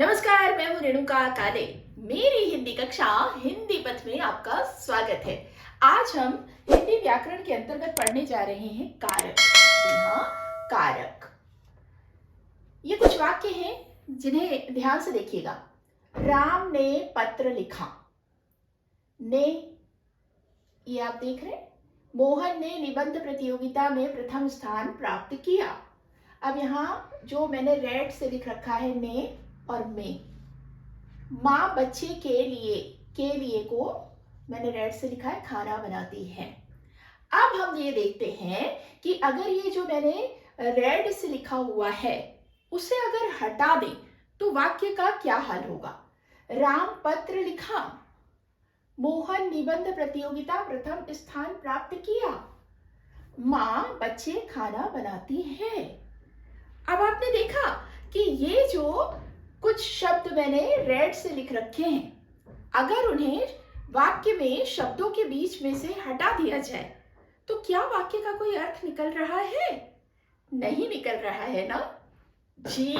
नमस्कार, मैं हूँ रेणुका काले। मेरी हिंदी कक्षा हिंदी पथ में आपका स्वागत है। आज हम हिंदी व्याकरण के अंतर्गत पढ़ने जा रहे हैं कारक। जी हाँ, कारक। ये कुछ वाक्य हैं जिन्हें ध्यान से देखिएगा। राम ने पत्र लिखा। ने, ये आप देख रहे हैं। मोहन ने निबंध प्रतियोगिता में प्रथम स्थान प्राप्त किया। अब यहाँ जो मैंने रेड से लिख रखा है ने और में। माँ बच्चे के लिए को मैंने रेड से लिखा है खाना बनाती है। अब हम ये देखते हैं कि अगर ये जो मैंने रेड से लिखा हुआ है उसे अगर हटा दें तो वाक्य का क्या हाल होगा। राम पत्र लिखा, मोहन निबंध प्रतियोगिता प्रथम स्थान प्राप्त किया, माँ बच्चे खाना बनाती है। अब आपने देखा कि ये जो कुछ शब्द मैंने रेड से लिख रखे हैं, अगर उन्हें वाक्य में शब्दों के बीच में से हटा दिया जाए तो क्या वाक्य का कोई अर्थ निकल रहा है? नहीं निकल रहा है ना जी।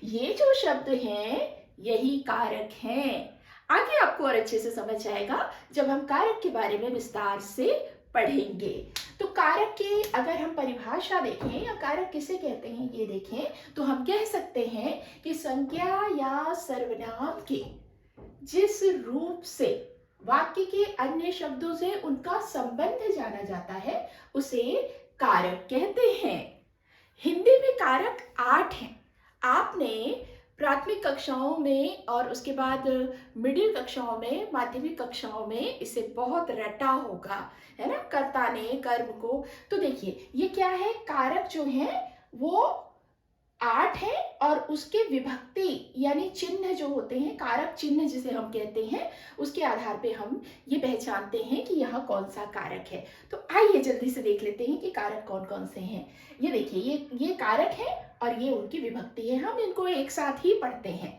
ये जो शब्द हैं यही कारक हैं। आगे आपको और अच्छे से समझ आएगा जब हम कारक के बारे में विस्तार से पढ़ेंगे। तो कारक के अगर हम परिभाषा देखें या कारक किसे कहते हैं ये देखें तो हम कह सकते हैं कि संज्ञा या सर्वनाम के जिस रूप से वाक्य के अन्य शब्दों से उनका संबंध जाना जाता है उसे कारक कहते हैं। हिंदी में कारक 8 हैं। आपने प्राथमिक कक्षाओं में और उसके बाद मिडिल कक्षाओं में, माध्यमिक कक्षाओं में इसे बहुत रटा होगा, है ना। कर्ता ने, कर्म को। तो देखिए ये क्या है, कारक जो है वो 8 है और उसके विभक्ति यानी चिन्ह जो होते हैं, कारक चिन्ह जिसे हम कहते हैं, उसके आधार पे हम ये पहचानते हैं कि यहाँ कौन सा कारक है। तो आइए जल्दी से देख लेते हैं कि कारक कौन कौन से हैं। ये देखिए ये कारक है और ये उनकी विभक्ति है। हम इनको एक साथ ही पढ़ते हैं।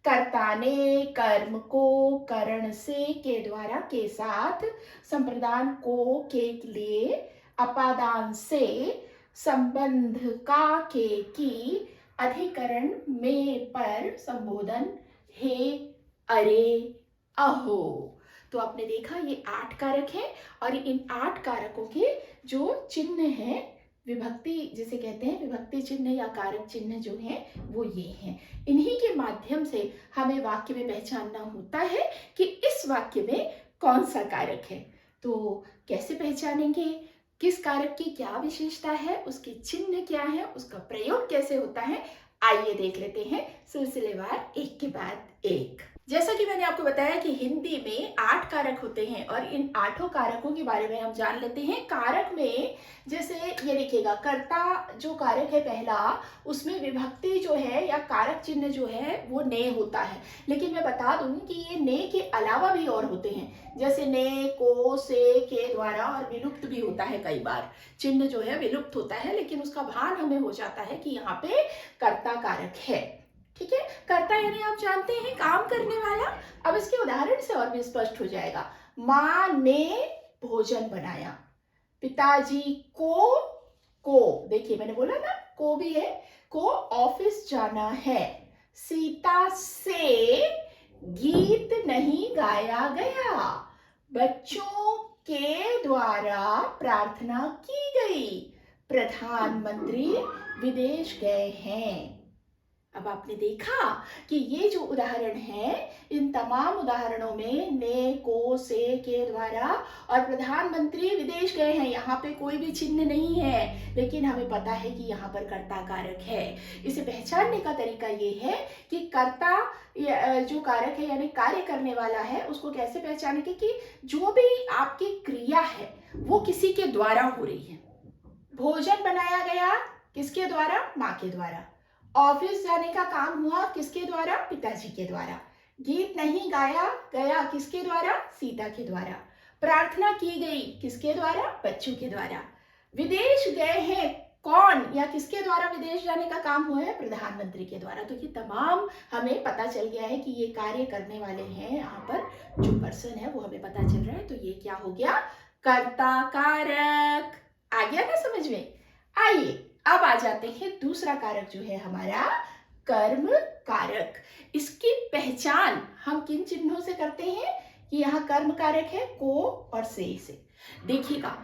कर्ता ने, कर्म को, करण से, के द्वारा, के साथ, संप्रदान को, के लिए, अपादान से, संबंध का, के की, अधिकरण में, पर, संबोधन, हे, अरे, अहो। तो आपने देखा ये 8 कारक हैं और इन 8 कारकों के जो चिन्ह हैं, विभक्ति जिसे कहते हैं, विभक्ति चिन्ह या कारक चिन्ह जो हैं वो ये हैं। इन्हीं के माध्यम से हमें वाक्य में पहचानना होता है कि इस वाक्य में कौन सा कारक है। तो कैसे पहचानेंगे, किस कारक की क्या विशेषता है, उसके चिन्ह क्या है, उसका प्रयोग कैसे होता है, आइए देख लेते हैं सिलसिलेवार एक के बाद एक। जैसा कि मैंने आपको बताया कि हिंदी में 8 कारक होते हैं और इन 8 कारकों के बारे में हम जान लेते हैं। कारक में जैसे ये देखिएगा, कर्ता जो कारक है पहला, उसमें विभक्ति जो है या कारक चिन्ह जो है वो ने होता है। लेकिन मैं बता दूं कि ये ने के अलावा भी और होते हैं, जैसे ने, को, से, के द्वारा, और विलुप्त भी होता है। कई बार चिन्ह जो है विलुप्त होता है लेकिन उसका भान हमें हो जाता है कि यहाँ पे कर्ता कारक है। ठीक है, कर्ता यानी आप जानते हैं काम करने वाला। अब इसके उदाहरण से और भी स्पष्ट हो जाएगा। माँ ने भोजन बनाया, पिताजी को देखिए मैंने बोला ना को भी है, को ऑफिस जाना है, सीता से गीत नहीं गाया गया, बच्चों के द्वारा प्रार्थना की गई, प्रधानमंत्री विदेश गए हैं। अब आपने देखा कि ये जो उदाहरण है, इन तमाम उदाहरणों में ने, को, से, के द्वारा और प्रधानमंत्री विदेश गए हैं। यहाँ पे कोई भी चिन्ह नहीं है लेकिन हमें पता है कि यहाँ पर कर्ता कारक है। इसे पहचानने का तरीका ये है कि कर्ता जो कारक है यानी कार्य करने वाला है, उसको कैसे पहचानेंगे कि जो भी आपकी क्रिया है वो किसी के द्वारा हो रही है। भोजन बनाया गया किसके द्वारा, माँ के द्वारा। ऑफिस जाने का काम हुआ किसके द्वारा, पिताजी के द्वारा। गीत नहीं गाया गया किसके द्वारा, सीता के द्वारा। प्रार्थना की गई किसके द्वारा, बच्चों के द्वारा। विदेश गए हैं कौन या किसके द्वारा विदेश जाने का काम हुआ है, प्रधानमंत्री के द्वारा। तो ये तमाम हमें पता चल गया है कि ये कार्य करने वाले हैं। यहाँ पर जो पर्सन है वो हमें पता चल रहा है। तो ये क्या हो गया, कर्ता कारक। आ गया ना समझ में। आइए अब आ जाते हैं दूसरा कारक जो है हमारा कर्म कारक। इसकी पहचान हम किन चिन्हों से करते हैं कि यहाँ कर्म कारक है को और से। देखिएगा,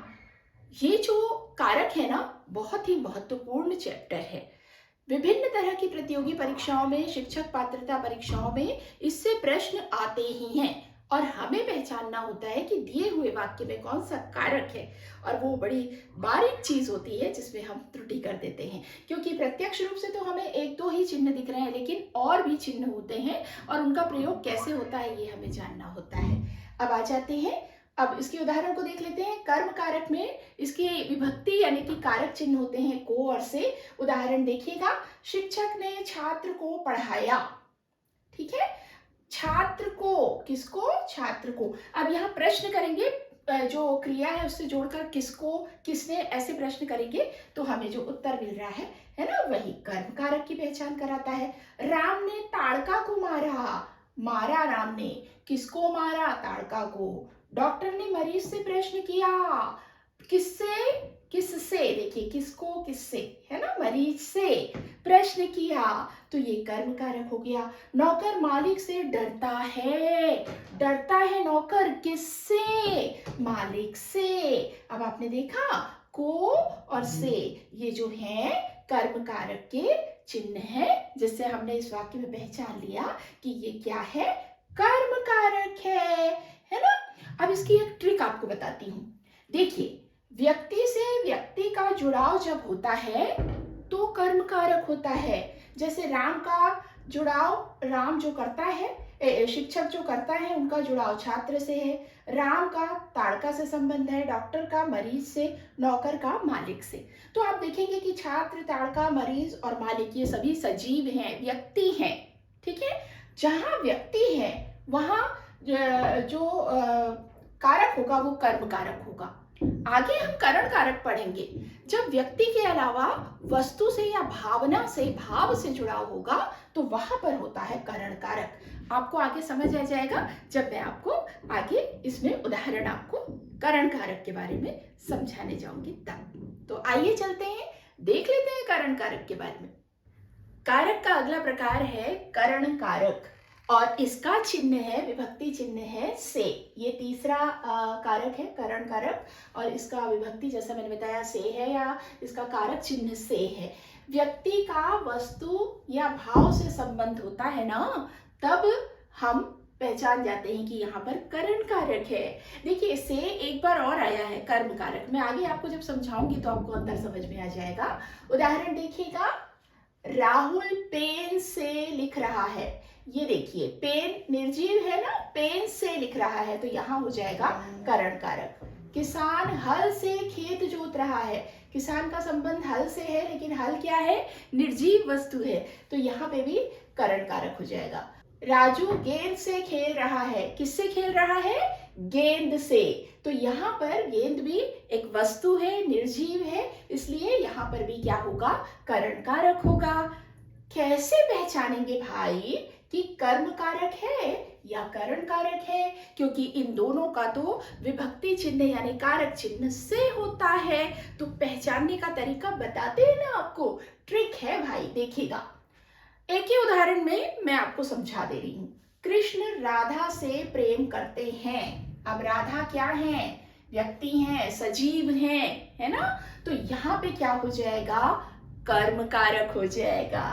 ये जो कारक है ना, बहुत ही महत्वपूर्ण चैप्टर है। विभिन्न तरह की प्रतियोगी परीक्षाओं में, शिक्षक पात्रता परीक्षाओं में इससे प्रश्न आते ही हैं और हमें पहचानना होता है कि दिए हुए वाक्य में कौन सा कारक है। और वो बड़ी बारीक चीज होती है जिसमें हम त्रुटि कर देते हैं, क्योंकि प्रत्यक्ष रूप से तो हमें एक दो ही चिन्ह दिख रहे हैं, लेकिन और भी चिन्ह होते हैं और उनका प्रयोग कैसे होता है ये हमें जानना होता है। अब आ जाते हैं, अब इसके उदाहरण को देख लेते हैं। कर्म कारक में इसकी विभक्ति यानी कि कारक चिन्ह होते हैं को और से। उदाहरण देखिएगा, शिक्षक ने छात्र को पढ़ाया। ठीक है, छात्र को, किसको? छात्र को। अब यहाँ प्रश्न करेंगे, जो क्रिया है उससे जोड़कर किसको, किसने, ऐसे प्रश्न करेंगे तो हमें जो उत्तर मिल रहा है ना, वही कर्म कारक की पहचान कराता है। राम ने ताड़का को मारा। मारा राम ने, किसको मारा? ताड़का को। डॉक्टर ने मरीज से प्रश्न किया। किससे? किससे, देखिए किसको किससे, है ना, मरीज से प्रश्न किया, तो ये कर्म कारक हो गया। नौकर मालिक से डरता है। डरता है नौकर, किससे? मालिक से। अब आपने देखा, को और से ये जो है कर्म कारक के चिन्ह है, जिससे हमने इस वाक्य में पहचान लिया कि ये क्या है? कर्म कारक है ना। अब इसकी एक ट्रिक आपको बताती हूँ। देखिए, व्यक्ति से व्यक्ति का जुड़ाव जब होता है तो कर्म कारक होता है। जैसे राम का जुड़ाव, राम जो करता है, शिक्षक जो करता है, उनका जुड़ाव छात्र से है। राम का ताड़का से संबंध है, डॉक्टर का मरीज से, नौकर का मालिक से। तो आप देखेंगे कि छात्र, ताड़का, मरीज और मालिक ये सभी सजीव हैं, व्यक्ति हैं। ठीक है, जहां व्यक्ति है वहां जो कारक होगा वो कर्म कारक होगा। आगे हम करण कारक पढ़ेंगे। जब व्यक्ति के अलावा वस्तु से या भावना से, भाव से जुड़ाव होगा तो वहां पर होता है करण कारक। आपको आगे समझ आ जाएगा जब मैं आपको आगे इसमें उदाहरण आपको करण कारक के बारे में समझाने जाऊंगी तब। तो आइए चलते हैं, देख लेते हैं करण कारक के बारे में। कारक का अगला प्रकार है करण कारक और इसका चिन्ह है, विभक्ति चिन्ह है से। ये तीसरा कारक है करण कारक और इसका विभक्ति जैसा मैंने बताया से है, या इसका कारक चिन्ह से है। व्यक्ति का वस्तु या भाव से संबंध होता है ना, तब हम पहचान जाते हैं कि यहाँ पर करण कारक है। देखिए, से एक बार और आया है कर्म कारक। मैं आगे आपको जब समझाऊंगी तो आपको अंतर समझ में आ जाएगा। उदाहरण देखिएगा, राहुल पेन से लिख रहा है। ये देखिए, पेन निर्जीव है ना, पेन से लिख रहा है तो यहाँ हो जाएगा करण कारक। किसान हल से खेत जोत रहा है। किसान का संबंध हल से है, लेकिन हल क्या है? निर्जीव वस्तु है, तो यहाँ पे भी करण कारक हो जाएगा। राजू गेंद से खेल रहा है। किससे खेल रहा है? गेंद से, तो यहाँ पर गेंद भी एक वस्तु है, निर्जीव है, इसलिए यहाँ पर भी क्या होगा? करण कारक होगा। कैसे पहचानेंगे भाई कि कर्म कारक है या करण कारक है? क्योंकि इन दोनों का तो विभक्ति चिन्ह यानी कारक चिन्ह से होता है, तो पहचानने का तरीका बताते हैं ना आपको, ट्रिक है भाई। देखिएगा, एक ही उदाहरण में मैं आपको समझा दे रही हूं। कृष्ण राधा से प्रेम करते हैं। अब राधा क्या है? व्यक्ति हैं, सजीव हैं, है ना, तो यहाँ पे क्या हो जाएगा? कर्म कारक हो जाएगा।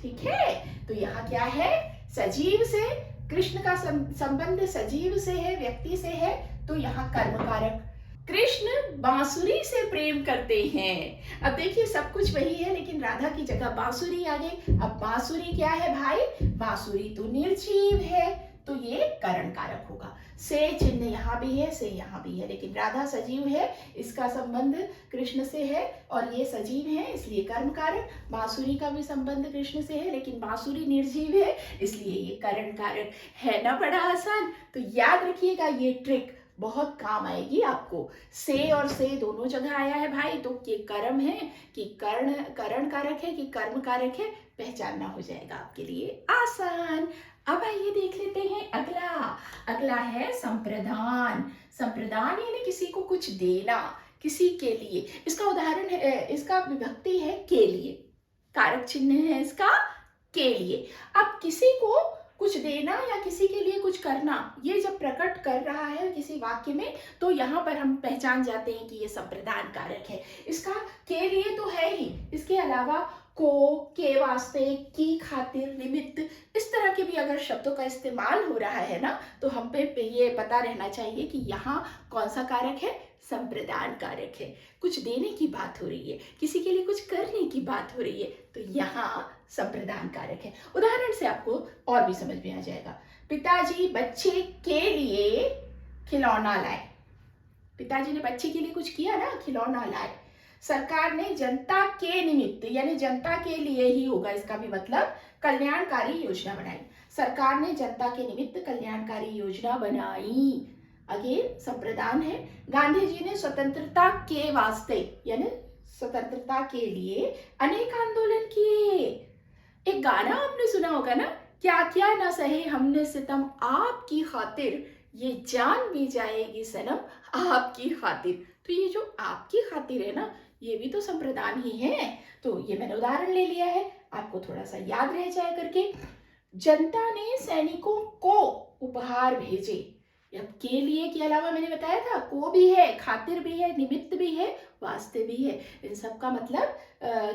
ठीक है, तो यहाँ क्या है? सजीव से, कृष्ण का संबंध सजीव से है, व्यक्ति से है, तो यहाँ कर्म कारक। कृष्ण बांसुरी से प्रेम करते हैं। अब देखिए, सब कुछ वही है, लेकिन राधा की जगह बांसुरी आ गई। अब बांसुरी क्या है भाई? बांसुरी तो निर्जीव है, तो ये करण कारक होगा। से चिन्ह यहाँ भी है, से यहाँ भी है, लेकिन राधा सजीव है, इसका संबंध कृष्ण से है और ये सजीव है, इसलिए कर्म कारक। बांसुरी का भी संबंध कृष्ण से है, लेकिन बांसुरी निर्जीव है, इसलिए ये करण कारक है ना। बड़ा आसान, तो याद रखिएगा, ये ट्रिक बहुत काम आएगी आपको। से और से दोनों जगह आया है भाई, तो ये कर्म है कि करण कारक है कि कर्म कारक है, पहचानना हो जाएगा आपके लिए आसान। अब आइए देख लेते हैं अगला है संप्रदान। संप्रदान यानी किसी को कुछ देना, किसी के लिए। इसका उदाहरण है, इसका विभक्ति है के लिए, कारक चिन्ह है इसका के लिए। अब किसी को कुछ देना या किसी के लिए कुछ करना, ये जब प्रकट कर रहा है किसी वाक्य में, तो यहाँ पर हम पहचान जाते हैं कि ये संप्रदान कारक है। इसका के लिए तो है ही, इसके अलावा को, के वास्ते, की खातिर, निमित्त, इस तरह के भी अगर शब्दों का इस्तेमाल हो रहा है ना, तो हम पे ये पता रहना चाहिए कि यहाँ कौन सा कारक है, संप्रदान कारक है। कुछ देने की बात हो रही है, किसी के लिए कुछ करने की बात हो रही है, तो यहाँ संप्रदान कारक है। उदाहरण से आपको और भी समझ में आ जाएगा। पिताजी बच्चे के लिए खिलौना लाए। पिताजी ने बच्चे के लिए कुछ किया ना, खिलौना लाए। सरकार ने जनता के निमित्त, यानी जनता के लिए ही होगा इसका भी मतलब, कल्याणकारी योजना बनाई। सरकार ने जनता के निमित्त कल्याणकारी योजना बनाई, अगेन संप्रदान है। गांधी जी ने स्वतंत्रता के वास्ते, यानी स्वतंत्रता के लिए अनेक आंदोलन किए। एक गाना आपने सुना होगा ना, क्या क्या ना सहे हमने सितम आपकी खातिर, ये जान भी जाएगी सनम आपकी खातिर। तो ये जो आपकी खातिर है ना, ये भी तो संप्रदान ही है। तो ये मैंने उदाहरण ले लिया है, आपको थोड़ा सा याद रह जाए करके। जनता ने सैनिकों को उपहार भेजे। अब के लिए के अलावा मैंने बताया था को भी है, खातिर भी है, निमित्त भी है, वास्ते भी है। इन सब का मतलब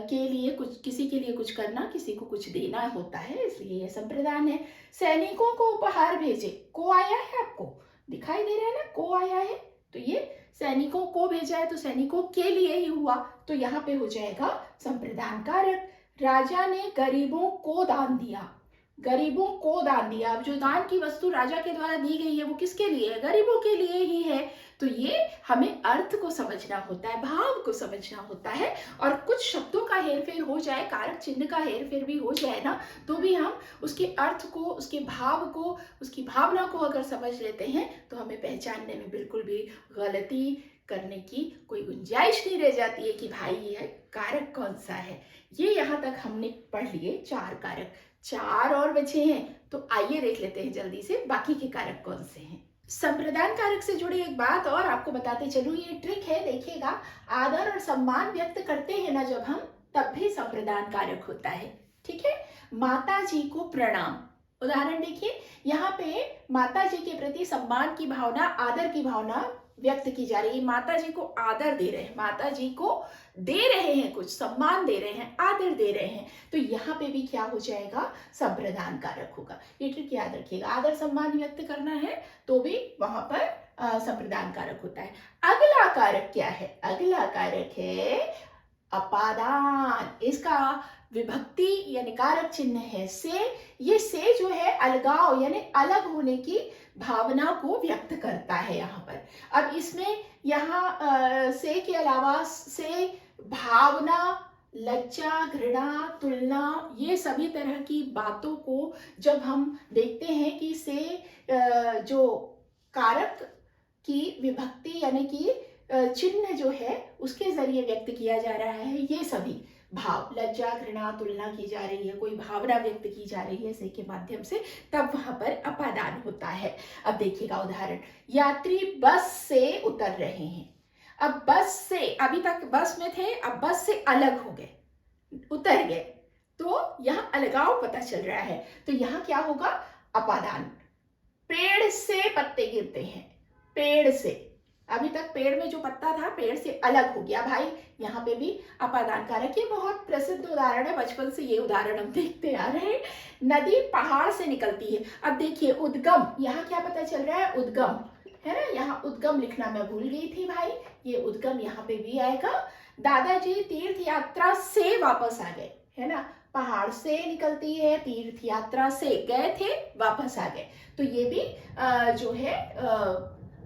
के लिए कुछ, किसी के लिए कुछ करना, किसी को कुछ देना होता है, इसलिए यह संप्रदान है। सैनिकों को उपहार भेजे, को आया है, आपको दिखाई दे रहा है ना, को आया है, तो ये सैनिकों को भेजा है तो सैनिकों के लिए ही हुआ, तो यहाँ पे हो जाएगा संप्रदान कारक। राजा ने गरीबों को दान दिया। गरीबों को दान दिया। अब जो दान की वस्तु राजा के द्वारा दी गई है वो किसके लिए है, गरीबों के लिए ही है। तो ये हमें अर्थ को समझना होता है, भाव को समझना होता है। और कुछ शब्दों का हेरफेर हो जाए, कारक चिन्ह का हेरफेर भी हो जाए ना, तो भी हम उसके अर्थ को, उसके भाव को, उसकी भावना को अगर समझ लेते हैं तो हमें पहचानने में बिल्कुल भी गलती करने की कोई गुंजाइश नहीं रह जाती है कि भाई ये कारक कौन सा है। ये यहाँ तक हमने पढ़ लिए 4 कारक, 4 और बचे हैं, तो आइए देख लेते हैं जल्दी से बाकी के कारक कौन से हैं। संप्रदान कारक से जुड़ी एक बात और आपको बताते चलूं, ये ट्रिक है, देखिएगा। आदर और सम्मान व्यक्त करते हैं ना जब हम, तब भी संप्रदान कारक होता है, ठीक है। माता जी को प्रणाम, उदाहरण देखिए, यहाँ पे माता जी के प्रति सम्मान की भावना, आदर की भावना व्यक्त की जा रही है। माता जी को आदर दे रहे हैं, माता जी को दे रहे हैं, कुछ सम्मान दे रहे हैं, आदर दे रहे हैं, तो यहाँ पे भी क्या हो जाएगा, संप्रदान कारक होगा। ये ट्रिक याद रखिएगा, आदर सम्मान व्यक्त करना है तो भी वहां पर संप्रदान कारक होता है। अगला कारक क्या है, अगला कारक है अपादान। इसका विभक्ति यानी कारक चिन्ह है से। ये से जो है अलगाव यानी अलग होने की भावना को व्यक्त करता है यहाँ पर। अब इसमें यहाँ से के अलावा से भावना, लज्जा, घृणा, तुलना, ये सभी तरह की बातों को जब हम देखते हैं कि से जो कारक की विभक्ति यानी कि चिन्ह जो है उसके जरिए व्यक्त किया जा रहा है, ये सभी भाव, लज्जा, घृणा, तुलना की जा रही है, कोई भावना व्यक्त की जा रही है से के माध्यम से, तब वहां पर अपादान होता है। अब देखिएगा उदाहरण, यात्री बस से उतर रहे हैं। अब बस से, अभी तक बस में थे, अब बस से अलग हो गए, उतर गए, तो यहाँ अलगाव पता चल रहा है, तो यहाँ क्या होगा, अपादान। पेड़ से पत्ते गिरते हैं, पेड़ से, अभी तक पेड़ में जो पत्ता था पेड़ से अलग हो गया भाई, यहाँ पे भी अपादान कारक। ये बहुत प्रसिद्ध उदाहरण है, बचपन से ये उदाहरण हम देखते आ रहे हैं। नदी पहाड़ से निकलती है। अब देखिए उद्गम, यहाँ क्या पता चल रहा है, उद्गम है ना, यहाँ उद्गम लिखना मैं भूल गई थी भाई, ये उद्गम यहाँ पे भी आएगा। दादाजी तीर्थ यात्रा से वापस आ गए, है ना, पहाड़ से निकलती है, तीर्थ यात्रा से गए थे, वापस आ गए, तो ये भी जो है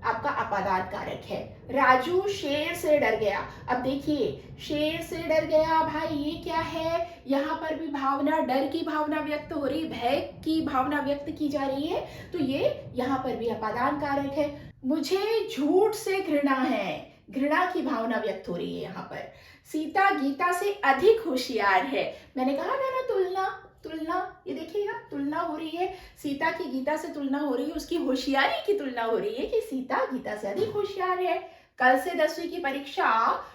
आपका अपादान कारक है। राजू शेर से डर गया। अब देखिए शेर से डर गया भाई, ये क्या है, यहाँ पर भी भावना, डर की भावना व्यक्त हो रही, भय की भावना व्यक्त की जा रही है, तो ये यहाँ पर भी अपादान कारक है। मुझे झूठ से घृणा है, घृणा की भावना व्यक्त हो रही है यहाँ पर। सीता गीता से अधिक होशियार है, मैंने कहा था ना तुलना, तुलना, ये देखिएगा तुलना हो रही है, सीता की गीता से तुलना हो रही है, उसकी होशियारी की तुलना हो रही है कि सीता गीता से अधिक होशियार है। कल से 10वीं की परीक्षा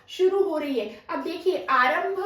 शुरू हो रही है। अब देखिए आरंभ,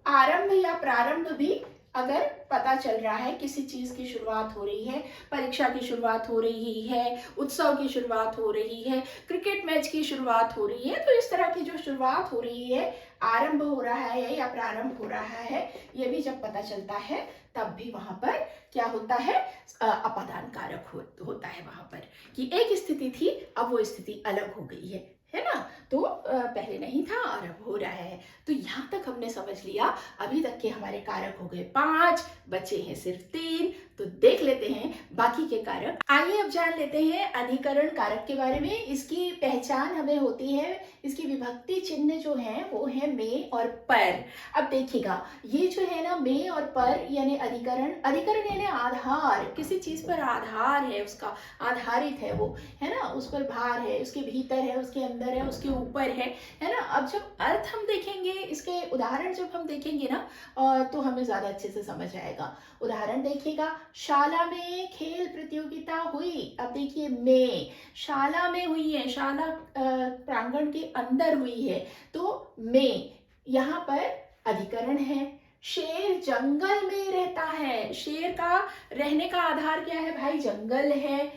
आरंभ या प्रारंभ भी अगर पता चल रहा है किसी चीज की शुरुआत हो रही है, परीक्षा की शुरुआत हो रही है, उत्सव की शुरुआत हो रही है, क्रिकेट मैच की शुरुआत हो रही है, तो इस तरह की जो शुरुआत हो रही है, आरंभ हो रहा है या प्रारंभ हो रहा है, ये भी जब पता चलता है तब भी वहां पर क्या होता है, अपादान कारक होता है वहां पर, कि एक स्थिति थी अब वो स्थिति अलग हो गई है ना। तो पहले नहीं था और अब हो रहा है। तो यहाँ तक हमने समझ लिया। अभी तक के हमारे कारक हो गए 5, बचे हैं सिर्फ 3। तो देख लेते हैं बाकी के कारक। आइए अब जान लेते हैं अधिकरण कारक के बारे में। इसकी पहचान हमें होती है, इसकी विभक्ति चिन्ह जो है वो है में और पर। अब देखिएगा, ये जो है ना में और पर यानी अधिकरण, अधिकरण यानी आधार, किसी चीज पर आधार है, उसका आधारित है वो, है ना, उस पर भार है, उसके भीतर है, उसके अंदर है, उसके ऊपर है ना। अब जब अर्थ हम देखेंगे, इसके उदाहरण जब हम देखेंगे ना तो हमें ज्यादा अच्छे से समझ आएगा। उदाहरण देखिएगा, शाला में खेल प्रतियोगिता हुई। अब देखिए में, शाला में हुई है, शाला प्रांगण के अंदर हुई है, तो में यहाँ पर अधिकरण है। शेर जंगल में रहता है, शेर का रहने का आधार क्या है भाई, जंगल है।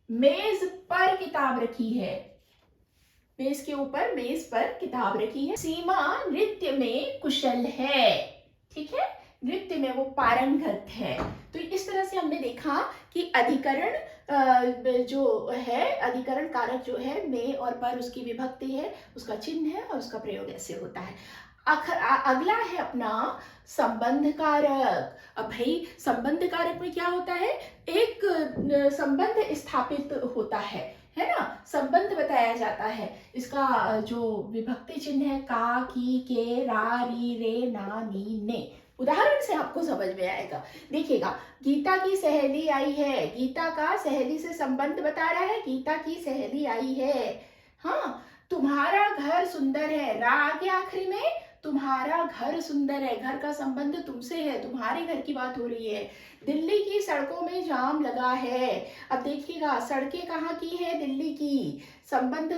मेज पर किताब रखी है, मेज के ऊपर, मेज पर किताब रखी है। सीमा नृत्य में कुशल है, ठीक है, नृत्य में वो पारंगत है। तो इस तरह से हमने देखा कि अधिकरण जो है, अधिकरण कारक जो है में और पर, उसकी विभक्ति है, उसका चिन्ह है और उसका प्रयोग ऐसे होता है। अगला है अपना संबंध कारक। अब भाई संबंध कारक में क्या होता है, एक संबंध स्थापित होता है ना, संबंध बताया जाता है। इसका जो विभक्ति चिन्ह है का, की, के, रा, री, रे, ना, नी, ने। उदाहरण से आपको समझ में आएगा। देखिएगा, गीता की सहेली आई है, गीता का सहेली से संबंध बता रहा है, गीता की सहेली आई है। हाँ, तुम्हारा घर सुंदर है, रा आ गया आखिरी में, तुम्हारा घर सुंदर है, घर का संबंध तुमसे है, तुम्हारे घर की बात हो रही है। दिल्ली की सड़कों में जाम लगा है। अब देखिएगा, सड़कें कहाँ की है, दिल्ली की, संबंध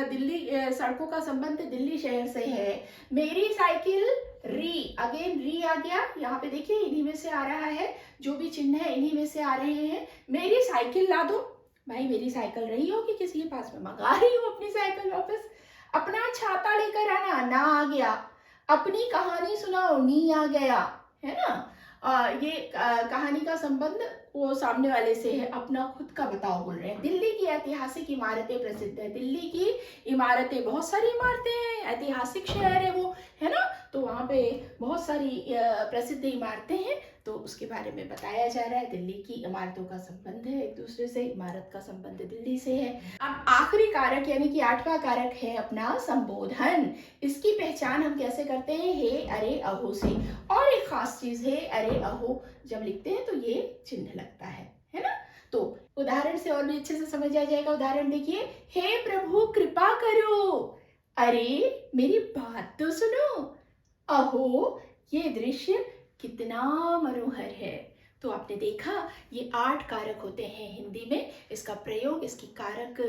दिल्ली, सड़कों का संबंध दिल्ली शहर से है। मेरी साइकिल, री, अगेन री आ गया यहाँ पे, देखिए इन्हीं में से आ रहा है, जो भी चिन्ह है इन्हीं में से आ रहे हैं। मेरी साइकिल ला दो, भाई मेरी साइकिल रही होगी किसी के पास में, मंगा रही हूँ अपनी साइकिल वापस। अपना छाता लेकर आना, ना आ गया। अपनी कहानी सुनाओ, नी आ गया, है ना। ये कहानी का संबंध वो सामने वाले से है, अपना खुद का बताओ बोल रहे हैं। दिल्ली की ऐतिहासिक इमारतें प्रसिद्ध है, दिल्ली की इमारतें, बहुत सारी इमारतें हैं, ऐतिहासिक शहर है वो, है ना, तो वहाँ पे बहुत सारी प्रसिद्ध इमारतें हैं, तो उसके बारे में बताया जा रहा है। दिल्ली की इमारतों का संबंध है एक दूसरे से, इमारत का संबंध दिल्ली से है। अब आखिरी कारक यानी कि 8वां कारक है अपना संबोधन। इसकी पहचान हम कैसे करते हैं, हे, अरे, अहो से। और एक खास चीज है, अरे, अहो जब लिखते हैं तो ये चिन्ह लगता है ना। तो उदाहरण से और भी अच्छे से समझ आ जाएगा। उदाहरण देखिए, हे प्रभु कृपा करो, अरे मेरी बात तो सुनो, अहो ये दृश्य कितना मनोहर है। तो आपने देखा, ये 8 कारक होते हैं हिंदी में। इसका प्रयोग, इसकी कारक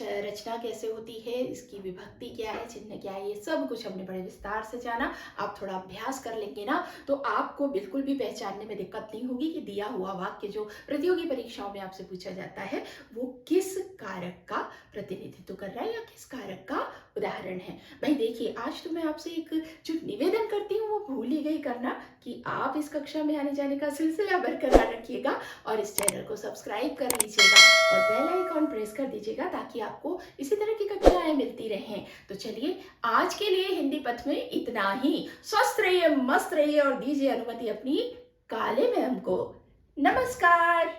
रचना कैसे होती है, इसकी विभक्ति क्या है, चिन्ह क्या है, ये सब कुछ हमने बड़े विस्तार से जाना। आप थोड़ा अभ्यास कर लेंगे ना तो आपको बिल्कुल भी पहचानने में दिक्कत नहीं होगी कि दिया हुआ वाक्य जो प्रतियोगी परीक्षाओं में आपसे पूछा जाता है वो किस कारक का प्रतिनिधित्व कर रहा है या किस कारक का उदाहरण है। भाई देखिए, आज तो मैं आपसे एक जो निवेदन करती हूँ वो भूल ही गई करना, कि आप इस कक्षा में आने जाने का सिलसिला बरकरार रखिएगा और इस चैनल को सब्सक्राइब कर लीजिएगा और बेल आइकॉन प्रेस कर दीजिएगा ताकि आपको इसी तरह की कक्षाएं मिलती रहें। तो चलिए, आज के लिए हिंदी पथ में इतना ही। स्वस्थ रहिए, मस्त रहिए और दीजिए अनुमति अपनी काले मैम को। नमस्कार।